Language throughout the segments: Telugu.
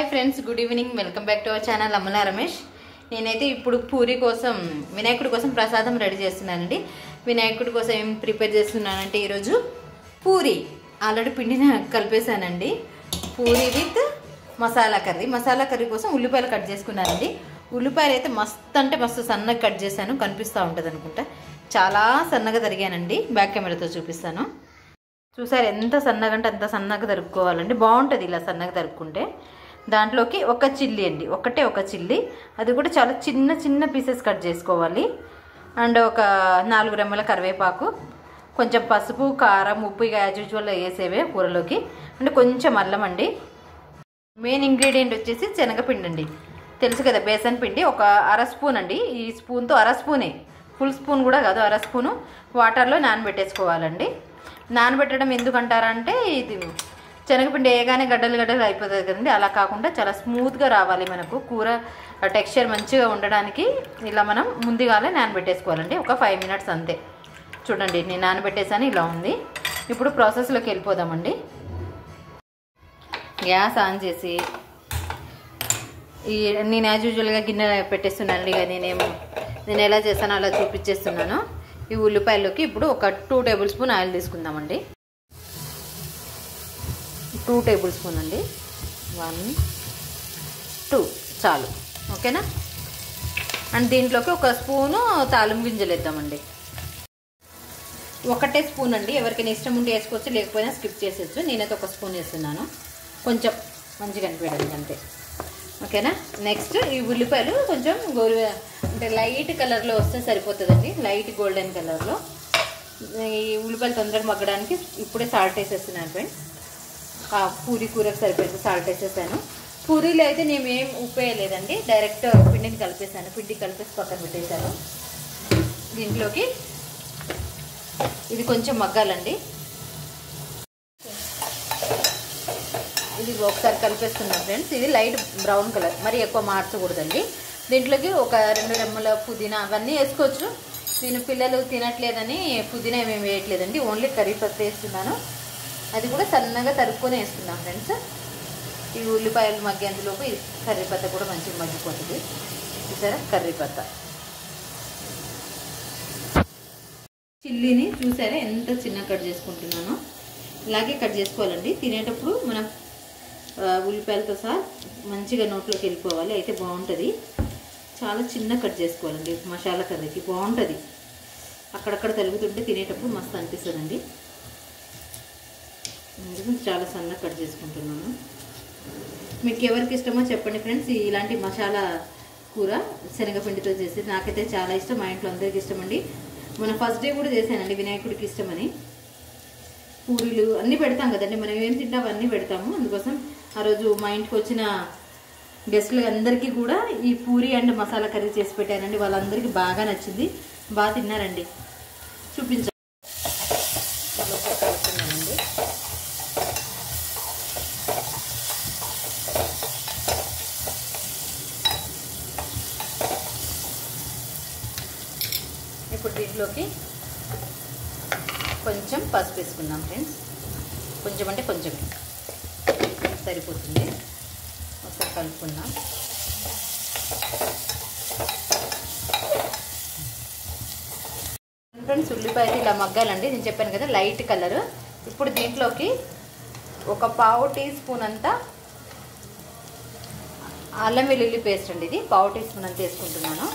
Hi friends, good evening. Welcome back to our channel Amala Ramesh. నేనైతే ఇప్పుడు పూరి కోసం వినాయకుడి కోసం ప్రసాదం రెడీ చేస్తున్నానండి. వినాయకుడి కోసం ఏం ప్రిపేర్ చేస్తున్నానంటే ఈరోజు పూరి ఆల్రెడీ పిండిని కలిపేశానండి. Puri with masala curry. Masala curry కోసం ఉల్లిపాయలు కట్ చేసుకున్నానండి. ఉల్లిపాయలు అయితే మస్తు అంటే మస్తు సన్నగా కట్ చేశాను, కనిపిస్తూ ఉంటుంది అనుకుంటా. చాలా సన్నగా తరిగానండి. బ్యాక్ కెమెరాతో చూపిస్తాను. చూసారు ఎంత సన్నగా అంటే అంత సన్నగా తరుక్కోవాలండి. బాగుంటుంది ఇలా సన్నగా తరుక్కుంటే. దాంట్లోకి ఒక చిల్లీ అండి, ఒక చిల్లీ, అది కూడా చాలా చిన్న చిన్న పీసెస్ కట్ చేసుకోవాలి. అండ్ ఒక 4 రెమ్మల కరివేపాకు, కొంచెం పసుపు, కారం, ఉప్పు ఇక యాజ్ యూజువల్ వేసేవే కూరలోకి. అంటే కొంచెం అల్లం అండి. మెయిన్ ఇంగ్రీడియంట్ వచ్చేసి శనగపిండి అండి. తెలుసు కదా, బేసన్ పిండి ఒక 1/2 స్పూన్ అండి. ఈ స్పూన్తో 1/2 స్పూనే, ఫుల్ స్పూన్ కూడా కాదు, 1/2 స్పూను వాటర్లో నానబెట్టేసుకోవాలండి. నానబెట్టడం ఎందుకంటారంటే ఇది శనగపిండి వేయగానే గడ్డలు గడ్డలు అయిపోతుంది కదండి. అలా కాకుండా చాలా స్మూత్గా రావాలి మనకు కూర టెక్స్చర్ మంచిగా ఉండడానికి ఇలా మనం ముందుగానే నానబెట్టేసుకోవాలండి. ఒక 5 మినిట్స్ అంతే. చూడండి నేను నానబెట్టేసాను, ఇలా ఉంది. ఇప్పుడు ప్రాసెస్లోకి వెళ్ళిపోదామండి. గ్యాస్ ఆన్ చేసి నేను యాజ్ యూజువల్గా గిన్నె పెట్టేస్తున్నానండి. ఇక నేను ఎలా చేస్తానో అలా చూపించేస్తున్నాను. ఈ ఉల్లిపాయల్లోకి ఇప్పుడు ఒక 2 టేబుల్ స్పూన్ ఆయిల్ తీసుకుందామండి. 2 టేబుల్ స్పూన్ అండి. 1 2 చాలు, ఓకేనా. అండ్ దీంట్లోకి ఒక స్పూను తాలింపు గింజలు వేద్దామండి. 1 స్పూన్ అండి. ఎవరికైనా ఇష్టం ఉంటే వేసుకోవచ్చు, లేకపోయినా స్కిప్ చేసేచ్చు. నేనైతే 1 స్పూన్ వేస్తున్నాను, కొంచెం మంచిగా అనిపించడానికి అంతే, ఓకేనా. నెక్స్ట్ ఈ ఉల్లిపాయలు కొంచెం అంటే లైట్ కలర్లో వస్తే సరిపోతుందండి. లైట్ గోల్డెన్ కలర్లో. ఈ ఉల్లిపాయలు తొందరగా మగ్గడానికి ఇప్పుడే సాల్ట్ వేసేస్తున్నాను ఫ్రెండ్స్. పూరి కూరకు సరిపోయింది సాల్ట్ వేసేసాను. పూరీలో అయితే నేను ఏం ఉప్పు వేయలేదండి, డైరెక్ట్ పిండిని కలిపేసాను. పిండి కలిపేసి పక్కన పెట్టేశాను. దీంట్లోకి ఇది కొంచెం మగ్గాలండి. ఇది ఒకసారి కలిపేస్తున్నాను ఫ్రెండ్స్. ఇది లైట్ బ్రౌన్ కలర్, మరి ఎక్కువ మార్చకూడదండి. దీంట్లోకి ఒక 2 రెమ్మల పుదీనా అవన్నీ వేసుకోవచ్చు. నేను పిల్లలు తినట్లేదని పుదీనా ఏమేమి వేయట్లేదండి, ఓన్లీ కరివేపాకు వేస్తున్నాను. అది కూడా సన్నగా తరుక్కొని వేస్తున్నాం ఫ్రెండ్స్. ఈ ఉల్లిపాయలు మగ్గేందులోపు ఈ కర్రీపత్త కూడా మంచిగా మగ్గిపోతుంది. చూసారా, కర్రీపత్త. చిల్లీని చూసారా ఎంత చిన్న కట్ చేసుకుంటున్నానో, ఇలాగే కట్ చేసుకోవాలండి. తినేటప్పుడు మనం ఉల్లిపాయలతో సహా మంచిగా నోట్లోకి వెళ్ళిపోవాలి, అయితే బాగుంటుంది. చాలా చిన్న కట్ చేసుకోవాలండి, మసాలా కర్రీకి బాగుంటుంది. అక్కడక్కడ తలుగుతుంటే తినేటప్పుడు మస్తు అనిపిస్తుందండి. చాలా సన్నగా కట్ చేసుకుంటున్నాను. మీకు ఎవరికి ఇష్టమో చెప్పండి ఫ్రెండ్స్. ఇలాంటి మసాలా కూర శనగపిండితో చేసి నాకైతే చాలా ఇష్టం, మా ఇంట్లో అందరికీ ఇష్టం అండి. మన ఫస్ట్ డే కూడా చేశానండి, వినాయకుడికి ఇష్టమని. పూరీలు అన్నీ పెడతాం కదండి, మనం ఏం తింటాం అన్నీ పెడతాము. అందుకోసం ఆ రోజు మా ఇంటికి వచ్చిన గెస్టులు అందరికీ కూడా ఈ పూరి అండ్ మసాలా కర్రీ చేసి పెట్టానండి. వాళ్ళందరికీ బాగా నచ్చింది, బాగా తిన్నారండి. చూపించాను. ఇప్పుడు దీంట్లోకి కొంచెం పసుపు వేసుకుందాం ఫ్రెండ్స్. కొంచెం అంటే కొంచెం సరిపోతుంది. ఒకసారి కలుపుకుందాం. ఫ్రెండ్స్ ఉల్లిపాయలు ఇలా మగ్గాలండి. నేను చెప్పాను కదా లైట్ కలర్. ఇప్పుడు దీంట్లోకి ఒక 1/2 టీ స్పూన్ అంతా అల్లం వెల్లుల్లి పేస్ట్ అండి. ఇది 1/2 టీ స్పూన్ అంతా వేసుకుంటున్నాను.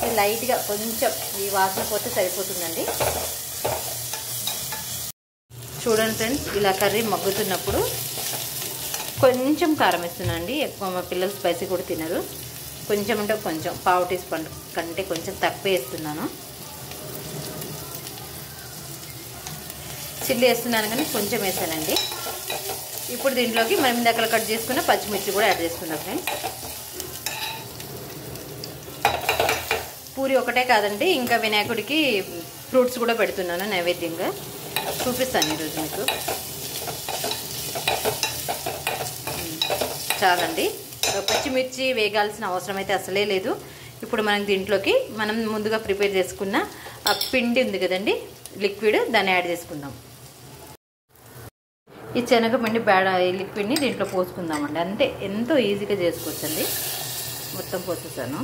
ఇది లైట్గా కొంచెం ఈ వాసన పోతే సరిపోతుందండి. చూడండి ఫ్రెండ్స్, ఇలా కర్రీ మగ్గుతున్నప్పుడు కొంచెం కారం వేస్తున్నాను అండి. ఎక్కువ మా పిల్లలు స్పైసీ కూడా తినరు. కొంచెం అంటే కొంచెం 1/2 టీ స్పూన్ కంటే కొంచెం తక్కువ వేస్తున్నాను. చిల్లీ వేస్తున్నాను కానీ కొంచెం వేసానండి. ఇప్పుడు దీంట్లోకి మనం ఇందాక కట్ చేసుకున్న పచ్చిమిర్చి కూడా యాడ్ చేసుకున్నాం ఫ్రెండ్స్. పూరి ఒకటే కాదండి, ఇంకా వినాయకుడికి ఫ్రూట్స్ కూడా పెడుతున్నాను నైవేద్యంగా. చూపిస్తాను ఈరోజు మీకు. చాలండి, పచ్చిమిర్చి వేగాల్సిన అవసరం అయితే అసలే లేదు. ఇప్పుడు మనం దీంట్లోకి మనం ముందుగా ప్రిపేర్ చేసుకున్న ఆ పిండి ఉంది కదండి, లిక్విడ్, దాన్ని యాడ్ చేసుకుందాం. ఈ శనగపిండి లిక్విడ్ని దీంట్లో పోసుకుందామండి. అంతే, ఎంతో ఈజీగా చేసుకోవచ్చండి. మొత్తం పోసేసాను.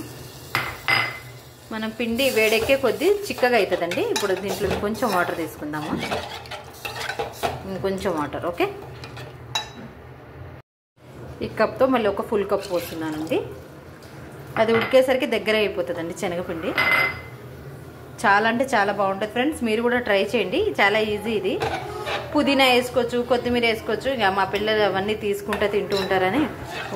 మనం పిండి వేడెక్కే కొద్దీ చిక్కగా అవుతుందండి. ఇప్పుడు దీంట్లో కొంచెం వాటర్ తీసుకుందాము. ఇంకొంచెం వాటర్. ఓకే, ఈ కప్తో మళ్ళీ ఒక ఫుల్ కప్ పోస్తున్నానండి. అది ఉడికేసరికి దగ్గర అయిపోతుందండి శనగపిండి. చాలా అంటే చాలా బాగుంటుంది ఫ్రెండ్స్. మీరు కూడా ట్రై చేయండి, చాలా ఈజీ. ఇది పుదీనా వేసుకోవచ్చు, కొత్తిమీర వేసుకోవచ్చు. ఇక మా పిల్లలు అవన్నీ తీసుకుంటూ తింటూ ఉంటారని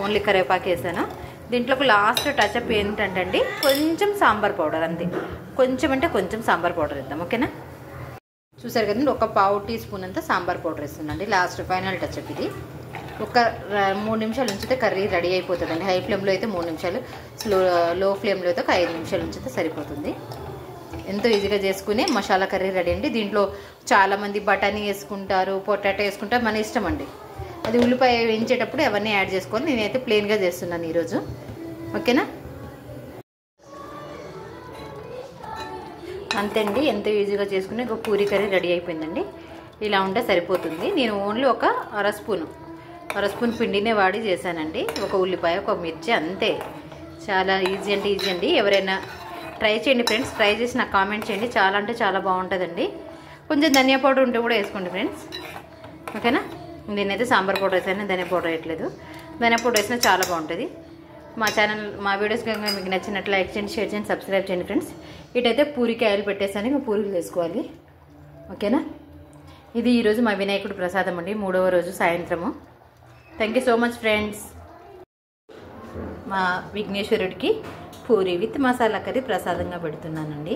ఓన్లీ కరివేపాకు వేసాను. దీంట్లోకి లాస్ట్ టచ్అప్ ఏంటంటే అండి, కొంచెం సాంబార్ పౌడర్. అంతే, కొంచెం అంటే కొంచెం సాంబార్ పౌడర్ వేద్దాం. ఓకేనా, చూసారు కదండి, ఒక పావు టీ స్పూన్ అంతా సాంబార్ పౌడర్ వేస్తుందండి. లాస్ట్ ఫైనల్ టచ్అప్ ఇది. ఒక 3 నిమిషాలు ఉంచితే కర్రీ రెడీ అయిపోతుందండి. హై ఫ్లేమ్లో అయితే 3 నిమిషాలు, లో ఫ్లేమ్లో అయితే ఒక 5 నిమిషాలు ఉంచితే సరిపోతుంది. ఎంతో ఈజీగా చేసుకునే మసాలా కర్రీ రెడీ అండి. దీంట్లో చాలామంది బఠానీ వేసుకుంటారు, పొటాటో వేసుకుంటారు, మన ఇష్టం అండి. అది ఉల్లిపాయ వేయించేటప్పుడు అవన్నీ యాడ్ చేసుకోవాలి. నేనైతే ప్లెయిన్గా చేస్తున్నాను ఈరోజు. ఓకేనా, అంతే అండి, ఎంతో ఈజీగా చేసుకునే ఒక పూరీ కర్రీ రెడీ అయిపోయిందండి. ఇలా ఉంటే సరిపోతుంది. నేను ఓన్లీ ఒక అర స్పూన్ పిండినే వాడి చేశానండి. ఒక ఉల్లిపాయ, ఒక మిర్చి, అంతే. చాలా ఈజీ అంటే ఈజీ అండి. ఎవరైనా ట్రై చేయండి ఫ్రెండ్స్. ట్రై చేసి నాకు కామెంట్ చేయండి. చాలా అంటే చాలా బాగుంటుందండి. కొంచెం ధనియా పౌడర్ ఉంటే కూడా వేసుకోండి ఫ్రెండ్స్. ఓకేనా, నేనైతే సాంబార్ పౌడర్ వేసాను, ధనియా పౌడర్ వేయట్లేదు. ధనియా పౌడర్ వేసినా చాలా బాగుంటుంది. మా వీడియోస్ కనుక మీకు నచ్చినట్లు లైక్ చేయండి, షేర్ చేయండి, సబ్స్క్రైబ్ చేయండి ఫ్రెండ్స్. ఇటైతే పూరికి ఆయిల్ పెట్టేసాను, ఇంకా పూరీలు వేసుకోవాలి. ఓకేనా, ఇది ఈరోజు మా వినాయకుడి ప్రసాదం అండి, 3వ రోజు సాయంత్రము. Thank you so much friends. మా విఘ్నేశ్వరుడికి పూరి విత్ మసాలా కర్రీ ప్రసాదంగా పెడుతున్నానండి.